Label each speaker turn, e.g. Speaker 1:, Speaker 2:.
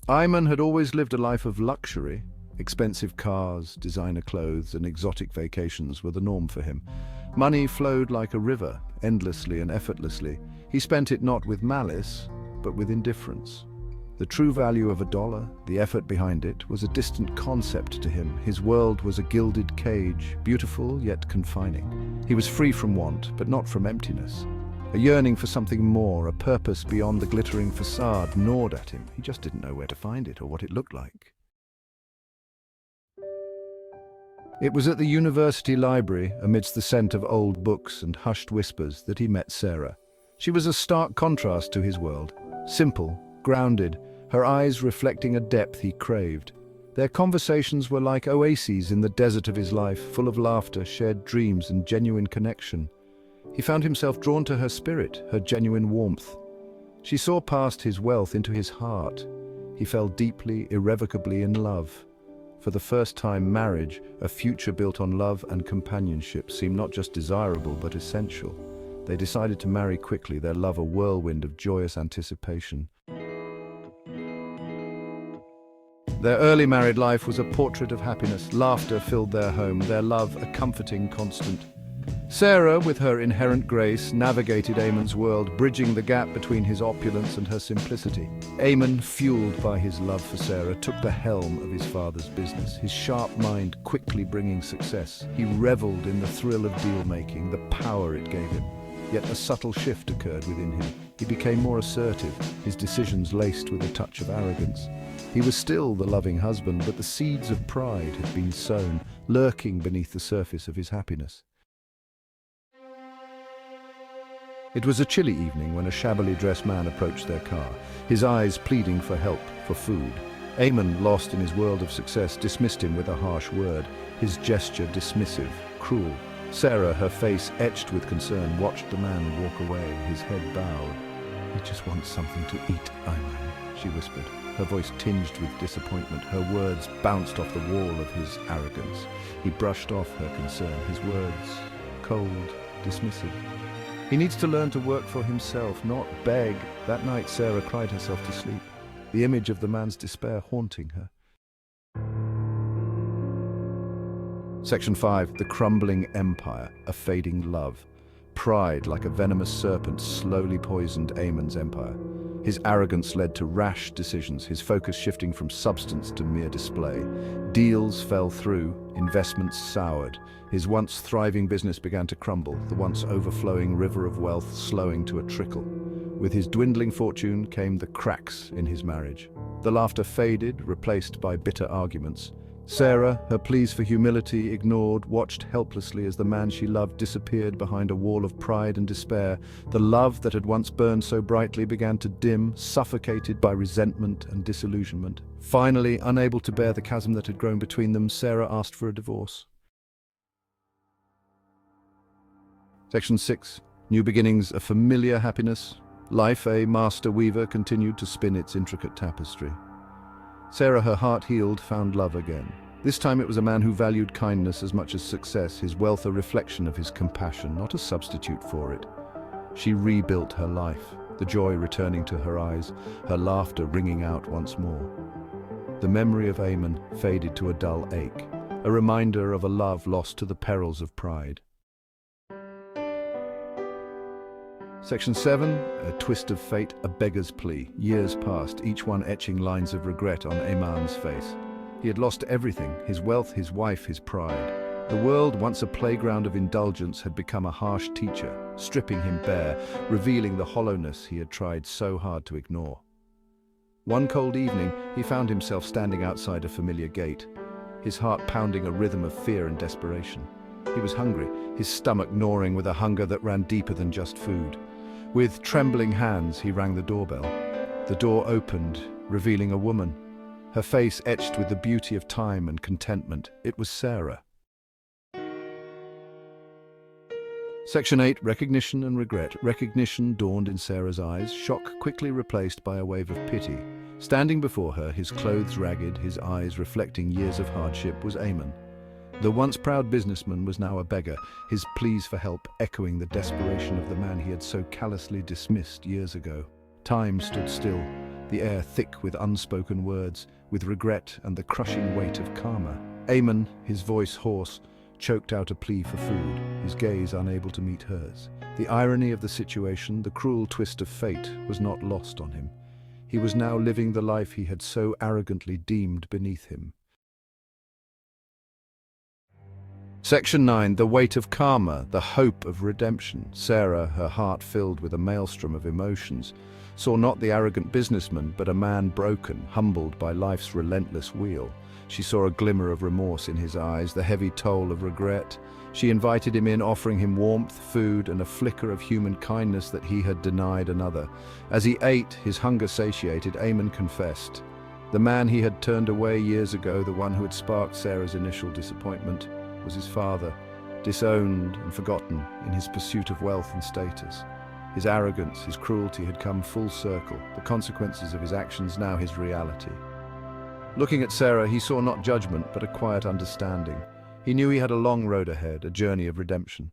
Speaker 1: Ayman had always lived a life of luxury. Expensive cars, designer clothes, and exotic vacations were the norm for him. Money flowed like a river, endlessly and effortlessly. He spent it not with malice, but with indifference. The true value of a dollar, the effort behind it, was a distant concept to him. His world was a gilded cage, beautiful yet confining. He was free from want, but not from emptiness. A yearning for something more, a purpose beyond the glittering facade, gnawed at him. He just didn't know where to find it or what it looked like. It was at the university library, amidst the scent of old books and hushed whispers, that he met Sarah. She was a stark contrast to his world. Simple, grounded, her eyes reflecting a depth he craved. Their conversations were like oases in the desert of his life, full of laughter, shared dreams, and genuine connection. He found himself drawn to her spirit, her genuine warmth. She saw past his wealth into his heart. He fell deeply, irrevocably in love. For the first time, marriage, a future built on love and companionship, seemed not just desirable but essential. They decided to marry quickly, their love a whirlwind of joyous anticipation. Their early married life was a portrait of happiness. Laughter filled their home, their love a comforting constant. Sarah, with her inherent grace, navigated Ayman's world, bridging the gap between his opulence and her simplicity. Ayman, fueled by his love for Sarah, took the helm of his father's business, his sharp mind quickly bringing success. He reveled in the thrill of deal-making, the power it gave him. Yet a subtle shift occurred within him. He became more assertive, his decisions laced with a touch of arrogance. He was still the loving husband, but the seeds of pride had been sown, lurking beneath the surface of his happiness. It was a chilly evening when a shabbily dressed man approached their car, his eyes pleading for help, for food. Ayman, lost in his world of success, dismissed him with a harsh word, his gesture dismissive, cruel. Sarah, her face etched with concern, watched the man walk away, his head bowed. "He just wants something to eat, Ayman," she whispered, her voice tinged with disappointment. Her words bounced off the wall of his arrogance. He brushed off her concern, his words cold, dismissive. "He needs to learn to work for himself, not beg." That night, Sarah cried herself to sleep, the image of the man's despair haunting her. Section 5. The Crumbling Empire, a Fading Love. Pride, like a venomous serpent, slowly poisoned Ayman's empire. His arrogance led to rash decisions, his focus shifting from substance to mere display. Deals fell through, investments soured. His once thriving business began to crumble, the once overflowing river of wealth slowing to a trickle. With his dwindling fortune came the cracks in his marriage. The laughter faded, replaced by bitter arguments. Sarah, her pleas for humility ignored, watched helplessly as the man she loved disappeared behind a wall of pride and despair. The love that had once burned so brightly began to dim, suffocated by resentment and disillusionment. Finally, unable to bear the chasm that had grown between them, Sarah asked for a divorce. Section 6. New beginnings, a familiar happiness. Life, a master weaver, continued to spin its intricate tapestry. Sarah, her heart healed, found love again. This time it was a man who valued kindness as much as success, his wealth a reflection of his compassion, not a substitute for it. She rebuilt her life, the joy returning to her eyes, her laughter ringing out once more. The memory of Ayman faded to a dull ache, a reminder of a love lost to the perils of pride. Section 7. A twist of fate, a beggar's plea. Years passed, each one etching lines of regret on Ayman's face. He had lost everything, his wealth, his wife, his pride. The world, once a playground of indulgence, had become a harsh teacher, stripping him bare, revealing the hollowness he had tried so hard to ignore. One cold evening, he found himself standing outside a familiar gate, his heart pounding a rhythm of fear and desperation. He was hungry, his stomach gnawing with a hunger that ran deeper than just food. With trembling hands, he rang the doorbell. The door opened, revealing a woman, her face etched with the beauty of time and contentment. It was Sarah. Section 8. Recognition and regret. Recognition dawned in Sarah's eyes, shock quickly replaced by a wave of pity. Standing before her, his clothes ragged, his eyes reflecting years of hardship, was Ayman. The once proud businessman was now a beggar, his pleas for help echoing the desperation of the man he had so callously dismissed years ago. Time stood still, the air thick with unspoken words, with regret and the crushing weight of karma. Eamon, his voice hoarse, choked out a plea for food, his gaze unable to meet hers. The irony of the situation, the cruel twist of fate, was not lost on him. He was now living the life he had so arrogantly deemed beneath him. Section 9. The weight of karma, the hope of redemption. Sarah, her heart filled with a maelstrom of emotions, saw not the arrogant businessman, but a man broken, humbled by life's relentless wheel. She saw a glimmer of remorse in his eyes, the heavy toll of regret. She invited him in, offering him warmth, food, and a flicker of human kindness that he had denied another. As he ate, his hunger satiated, Eamon confessed. The man he had turned away years ago, the one who had sparked Sarah's initial disappointment, was his father, disowned and forgotten in his pursuit of wealth and status. His arrogance, his cruelty had come full circle, the consequences of his actions now his reality. Looking at Sarah, he saw not judgment, but a quiet understanding. He knew he had a long road ahead, a journey of redemption.